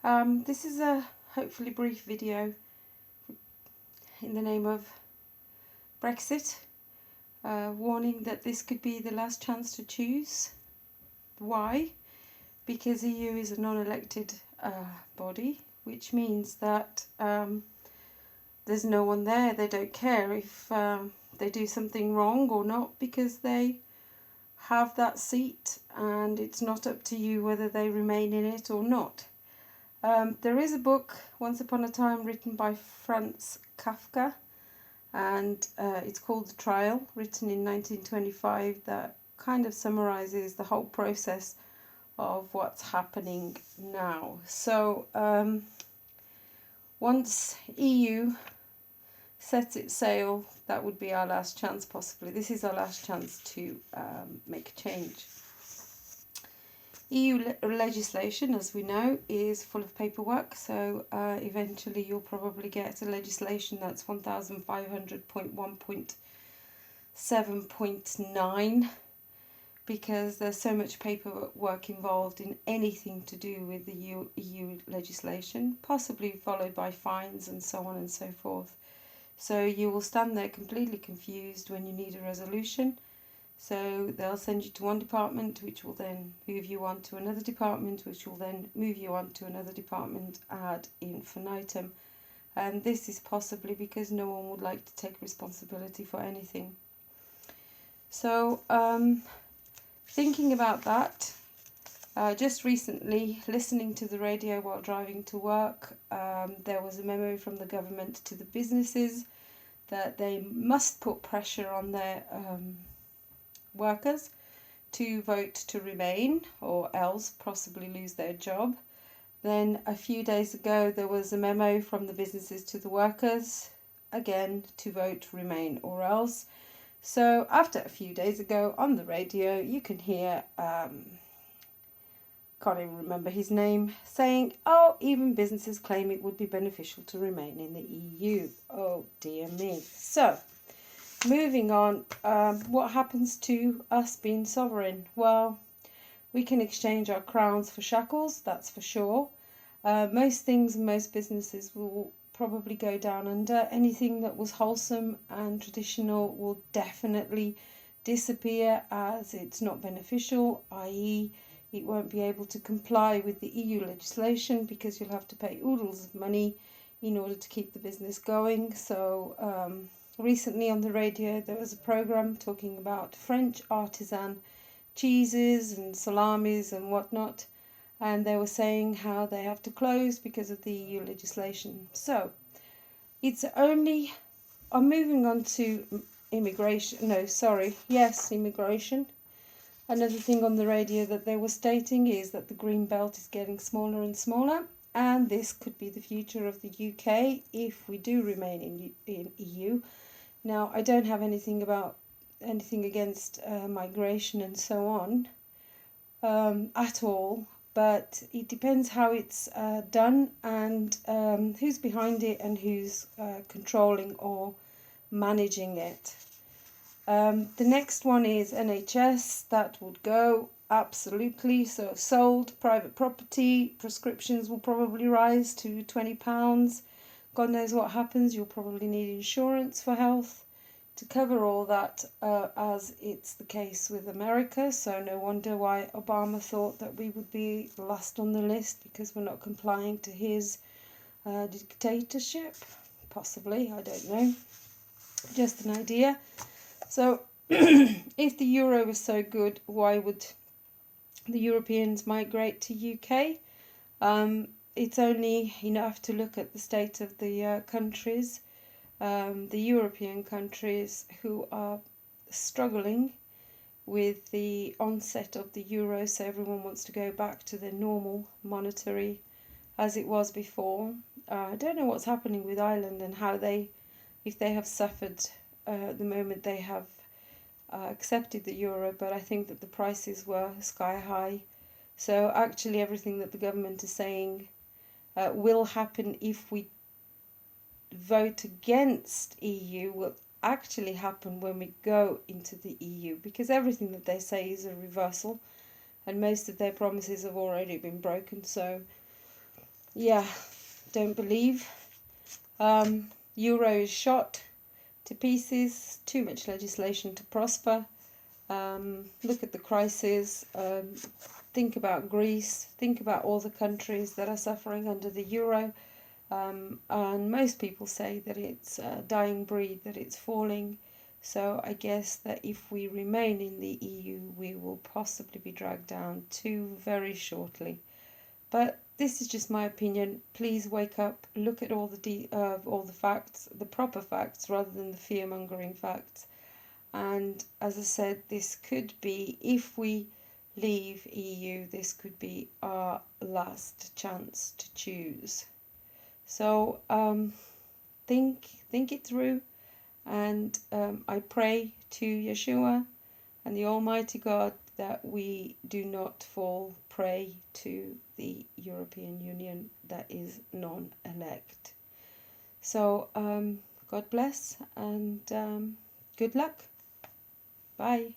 This is a hopefully brief video in the name of Brexit, warning that this could be the last chance to choose. Why? Because EU is a non-elected body, which means that there's no one there. They don't care if they do something wrong or not, because they have that seat and it's not up to you whether they remain in it or not. There is a book, Once Upon a Time, written by Franz Kafka, and it's called The Trial, written in 1925, that kind of summarises the whole process of what's happening now. So once EU sets its sail, that would be our last chance, possibly. This is our last chance to make a change. EU legislation, as we know, is full of paperwork, so eventually you'll probably get a legislation that's 1500.1.7.9, because there's so much paperwork involved in anything to do with the EU legislation, possibly followed by fines and so on and so forth. So you will stand there completely confused when you need a resolution. So they'll send you to one department, which will then move you on to another department, which will then move you on to another department ad infinitum. And this is possibly because no one would like to take responsibility for anything. So thinking about that, just recently, listening to the radio while driving to work, there was a memo from the government to the businesses that they must put pressure on their workers to vote to remain, or else possibly lose their job. Then a few days ago there was a memo from the businesses to the workers, again to vote remain or else. So after a few days ago on the radio you can hear, can't even remember his name, saying, oh, even businesses claim it would be beneficial to remain in the EU. Oh dear me. So moving on, what happens to us being sovereign? Well, we can exchange our crowns for shackles, that's for sure. Most things and most businesses will probably go down under. Anything that was wholesome and traditional will definitely disappear, as it's not beneficial, i.e. it won't be able to comply with the EU legislation, because you'll have to pay oodles of money in order to keep the business going. So recently on the radio there was a programme talking about French artisan cheeses and salamis and whatnot, and they were saying how they have to close because of the EU legislation. So it's only, I'm moving on to immigration. Another thing on the radio that they were stating is that the green belt is getting smaller and smaller, and this could be the future of the UK if we do remain in EU. Now, I don't have anything against migration and so on at all, but it depends how it's done and who's behind it and who's controlling or managing it. The next one is NHS. That would go, absolutely. So sold, private property, prescriptions will probably rise to £20. God knows what happens. You'll probably need insurance for health to cover all that, as it's the case with America. So no wonder why Obama thought that we would be last on the list, because we're not complying to his dictatorship. Possibly, I don't know. Just an idea. So if the euro was so good, why would the Europeans migrate to UK? It's only enough to look at the state of the countries, the European countries, who are struggling with the onset of the euro. So everyone wants to go back to their normal monetary as it was before. I don't know what's happening with Ireland and how if they have suffered the moment they have accepted the euro, but I think that the prices were sky high. So actually everything that the government is saying will happen if we vote against EU will actually happen when we go into the EU, because everything that they say is a reversal and most of their promises have already been broken. So yeah, don't believe. Euro is shot to pieces, too much legislation to prosper. Look at the crisis. Think about Greece. Think about all the countries that are suffering under the euro. And most people say that it's a dying breed, that it's falling. So I guess that if we remain in the EU, we will possibly be dragged down too very shortly. But this is just my opinion. Please wake up, look at all the facts, the proper facts, rather than the fear-mongering facts. And as I said, this could be, if we leave EU, this could be our last chance to choose. So think it through, and I pray to Yeshua and the Almighty God that we do not fall prey to the European Union that is non-elect. So God bless, and good luck. Bye.